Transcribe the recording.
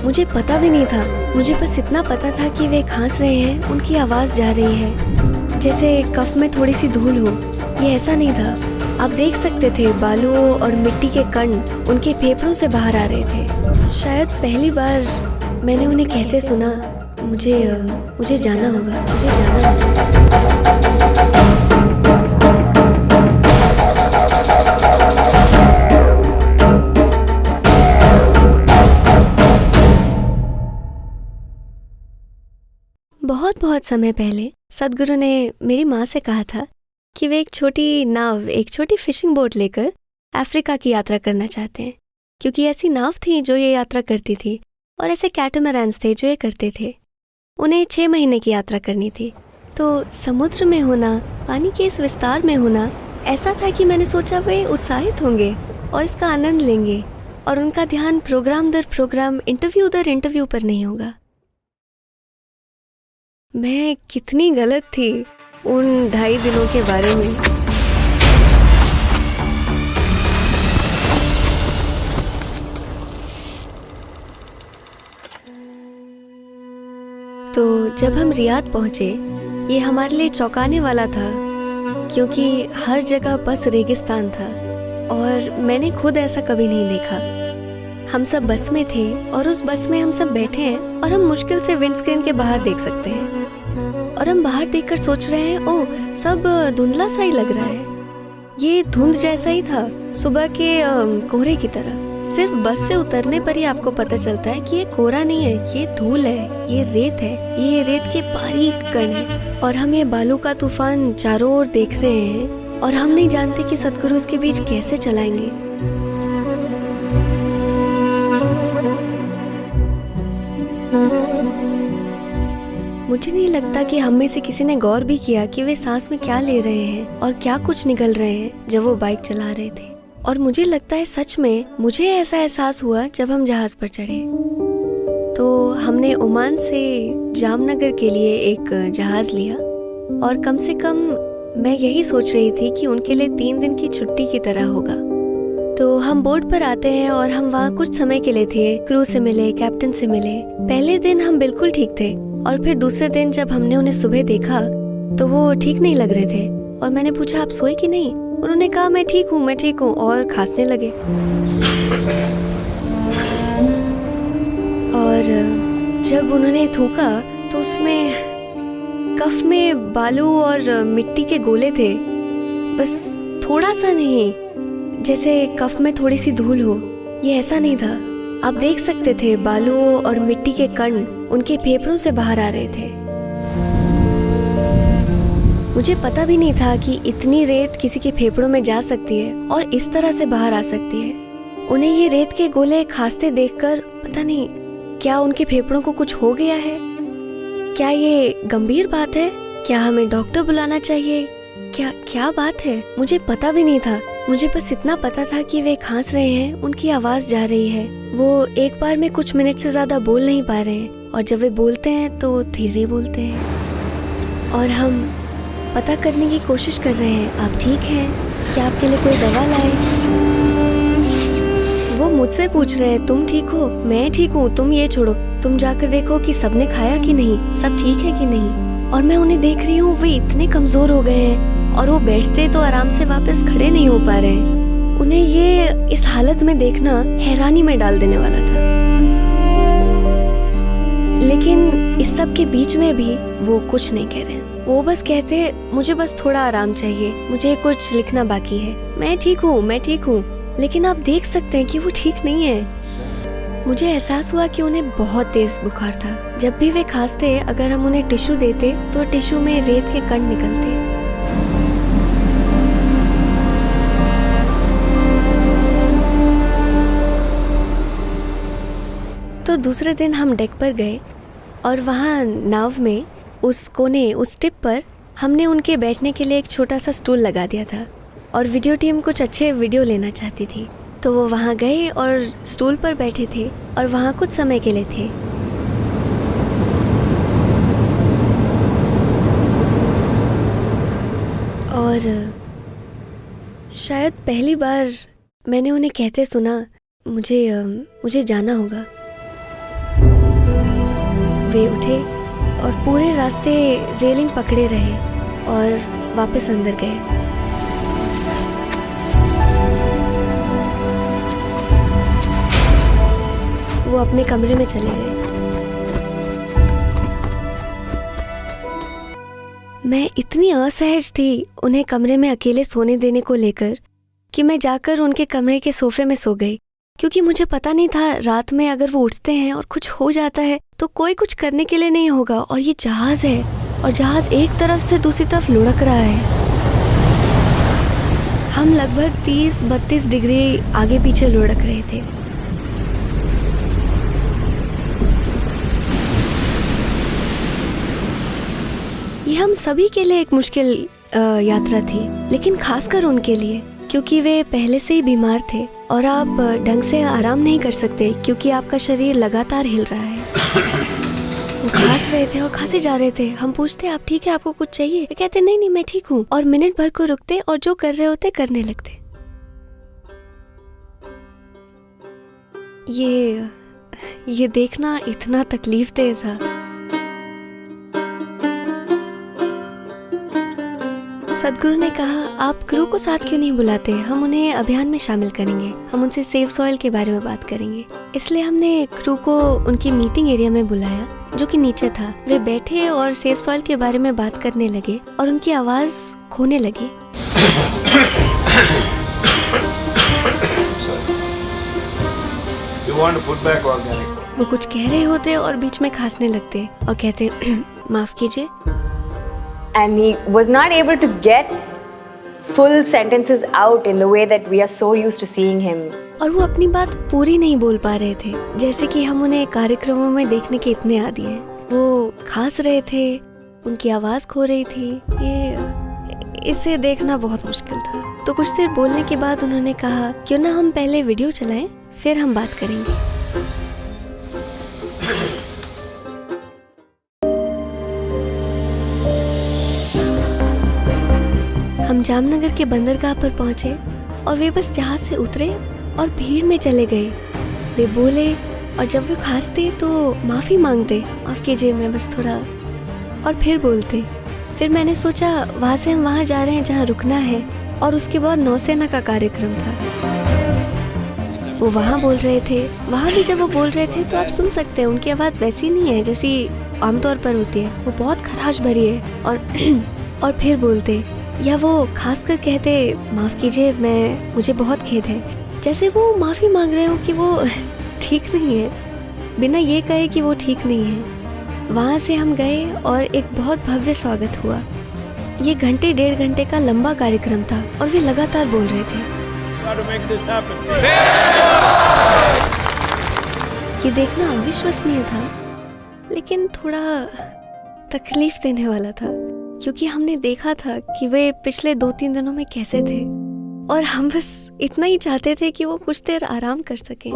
मुझे पता भी नहीं था। मुझे बस इतना पता था कि वे खांस रहे हैं, उनकी आवाज़ जा रही है, जैसे कफ में थोड़ी सी धूल हो। ये ऐसा नहीं था। आप देख सकते थे बालू और मिट्टी के कण उनके फेफड़ों से बाहर आ रहे थे। शायद पहली बार मैंने उन्हें कहते सुना, मुझे जाना होगा, मुझे जाना होगा। बहुत बहुत समय पहले सदगुरु ने मेरी माँ से कहा था कि वे एक छोटी नाव, एक छोटी फिशिंग बोट लेकर अफ्रीका की यात्रा करना चाहते हैं, क्योंकि ऐसी नाव थी जो ये यात्रा करती थी और ऐसे कैटमैरान्स थे जो ये करते थे। उन्हें 6 महीने की यात्रा करनी थी। तो समुद्र में होना, पानी के इस विस्तार में होना, ऐसा था कि मैंने सोचा वे उत्साहित होंगे और इसका आनंद लेंगे और उनका ध्यान प्रोग्राम दर प्रोग्राम, इंटरव्यू दर इंटरव्यू पर नहीं होगा। मैं कितनी गलत थी उन 2.5 दिनों के बारे में। तो जब हम रियाद पहुंचे, ये हमारे लिए चौंकाने वाला था, क्योंकि हर जगह बस रेगिस्तान था और मैंने खुद ऐसा कभी नहीं देखा। हम सब बस में थे और उस बस में हम सब बैठे हैं और हम मुश्किल से विंडस्क्रीन के बाहर देख सकते हैं और हम बाहर देखकर सोच रहे हैं, ओह सब धुंधला सा ही लग रहा है। ये धुंध जैसा ही था, सुबह के कोहरे की तरह। सिर्फ बस से उतरने पर ही आपको पता चलता है कि ये कोहरा नहीं है, ये धूल है, ये रेत है, ये रेत के बारीक कण है। और हम ये बालू का तूफान चारों ओर देख रहे हैं और हम नहीं जानते कि सदगुरु इसके बीच कैसे चलाएंगे। मुझे नहीं लगता कि हम में से किसी ने गौर भी किया कि वे सांस में क्या ले रहे हैं और क्या कुछ निकल रहे हैं जब वो बाइक चला रहे थे। और मुझे लगता है सच में मुझे ऐसा एहसास हुआ जब हम जहाज पर चढ़े। तो हमने ओमान से जामनगर के लिए एक जहाज लिया और कम से कम मैं यही सोच रही थी कि उनके लिए 3 दिन की छुट्टी की तरह होगा। तो हम बोट पर आते हैं और हम वहाँ कुछ समय के लिए थे। क्रू से मिले, कैप्टन से मिले। पहले दिन हम बिल्कुल ठीक थे और फिर दूसरे दिन जब हमने उन्हें सुबह देखा तो वो ठीक नहीं लग रहे थे और मैंने पूछा, आप सोए कि नहीं? उन्होंने कहा, मैं ठीक हूँ और खांसने लगे। और जब उन्होंने थूका तो उसमें कफ में बालू और मिट्टी के गोले थे, बस थोड़ा सा नहीं, जैसे कफ में थोड़ी सी धूल हो। ये ऐसा नहीं था। आप देख सकते थे बालू और मिट्टी के कण उनके फेफड़ों से बाहर आ रहे थे। मुझे पता भी नहीं था कि इतनी रेत किसी के फेफड़ों में जा सकती है और इस तरह से बाहर आ सकती है। उन्हें ये रेत के गोले खांसते देखकर पता नहीं क्या उनके फेफड़ों को कुछ हो गया है। क्या ये गंभीर बात है? क्या हमें डॉक्टर बुलाना चाहिए? क्या बात है? मुझे पता भी नहीं था। मुझे बस इतना पता था कि वे खांस रहे हैं, उनकी आवाज जा रही है। वो एक बार में कुछ मिनट से ज्यादा बोल नहीं पा रहे हैं और जब वे बोलते हैं तो धीरे बोलते हैं। और हम पता करने की कोशिश कर रहे हैं, आप ठीक हैं? क्या आपके लिए कोई दवा लाए? वो मुझसे पूछ रहे हैं, तुम ठीक हो? मैं ठीक हूँ, तुम ये छोड़ो, तुम जाकर देखो कि सबने खाया कि नहीं, सब ठीक है कि नहीं। और मैं उन्हें देख रही हूँ, वे इतने कमजोर हो गए हैं और वो बैठते तो आराम से वापस खड़े नहीं हो पा रहे हैं। उन्हें ये इस हालत में देखना हैरानी में डाल देने वाला था। लेकिन इस सब के बीच में भी वो कुछ नहीं कह रहे हैं। वो बस कहते, मुझे बस थोड़ा आराम चाहिए, मुझे कुछ लिखना बाकी है, मैं ठीक हूँ। लेकिन आप देख सकते हैं कि वो ठीक नहीं है। मुझे एहसास हुआ कि उन्हें बहुत तेज बुखार था। जब भी वे खांसते, अगर हम उन्हें टिश्यू देते तो टिश्यू में रेत के कण निकलते। तो दूसरे दिन हम डेक पर गए और वहाँ नाव में उस कोने, उस टिप पर हमने उनके बैठने के लिए एक छोटा सा स्टूल लगा दिया था और वीडियो टीम कुछ अच्छे वीडियो लेना चाहती थी। तो वो वहाँ गए और स्टूल पर बैठे थे और वहाँ कुछ समय के लिए थे। और शायद पहली बार मैंने उन्हें कहते सुना, मुझे जाना होगा। वे उठे और पूरे रास्ते रेलिंग पकड़े रहे और वापस अंदर गए। वो अपने कमरे में चले गए। मैं इतनी असहज थी उन्हें कमरे में अकेले सोने देने को लेकर कि मैं जाकर उनके कमरे के सोफे में सो गई, क्योंकि मुझे पता नहीं था रात में अगर वो उठते हैं और कुछ हो जाता है तो कोई कुछ करने के लिए नहीं होगा। और ये जहाज है और जहाज एक तरफ से दूसरी तरफ लुढ़क रहा है। हम लगभग 30-32 डिग्री आगे पीछे लुढ़क रहे थे। ये हम सभी के लिए एक मुश्किल यात्रा थी, लेकिन खासकर उनके लिए, क्योंकि वे पहले से ही बीमार थे और आप ढंग से आराम नहीं कर सकते क्योंकि आपका शरीर लगातार हिल रहा है। वो खांस रहे थे और खांसे जा रहे थे। हम पूछते आप ठीक है, आपको कुछ चाहिए? वे कहते नहीं नहीं मैं ठीक हूँ, और मिनट भर को रुकते और जो कर रहे होते करने लगते। ये देखना इतना तकलीफदेह था। सदगुरु ने कहा आप क्रू को साथ क्यों नहीं बुलाते, हम उन्हें अभियान में शामिल करेंगे, हम उनसे सेव सॉइल के बारे में बात करेंगे। इसलिए हमने क्रू को उनकी मीटिंग एरिया में बुलाया जो कि नीचे था। वे बैठे और सेव सॉइल के बारे में बात करने लगे और उनकी आवाज खोने लगी। वो कुछ कह रहे होते और बीच में खांसने लगते और कहते माफ कीजिए। And he was not able to get full sentences out in the way that we are so used to seeing him. और वो अपनी बात पूरी नहीं बोल पा रहे थे, जैसे कि हम उन्हें कार्यक्रमों में देखने के इतने आदी हैं। वो खांस रहे थे, उनकी आवाज खो रही थी। इसे देखना बहुत मुश्किल था। तो कुछ देर बोलने के बाद उन्होंने कहा क्यों ना हम पहले वीडियो चलाएं, फिर हम बात करेंगे। हम जामनगर के बंदरगाह पर पहुंचे और वे बस जहाज से उतरे और भीड़ में चले गए। वे बोले और जब वे खांसते तो माफ़ी मांगते, माफ़ कीजिए मैं बस थोड़ा, और फिर बोलते। फिर मैंने सोचा वहाँ से हम वहाँ जा रहे हैं जहाँ रुकना है, और उसके बाद नौसेना का कार्यक्रम था। वो वहाँ बोल रहे थे, वहाँ भी जब वो बोल रहे थे तो आप सुन सकते हैं उनकी आवाज़ वैसी नहीं है जैसी आमतौर पर होती है, वो बहुत खराश भरी है। और फिर बोलते या वो खास कर कहते माफ़ कीजिए मुझे बहुत खेद है, जैसे वो माफ़ी मांग रहे हो कि वो ठीक नहीं है, बिना ये कहे कि वो ठीक नहीं है। वहाँ से हम गए और एक बहुत भव्य स्वागत हुआ। ये 1.5 घंटे का लंबा कार्यक्रम था और वे लगातार बोल रहे थे। ये देखना अविश्वसनीय था, लेकिन थोड़ा तकलीफ देने वाला था, क्योंकि हमने देखा था कि वे पिछले 2-3 दिनों में कैसे थे और हम बस इतना ही चाहते थे कि वो कुछ देर आराम कर सकें।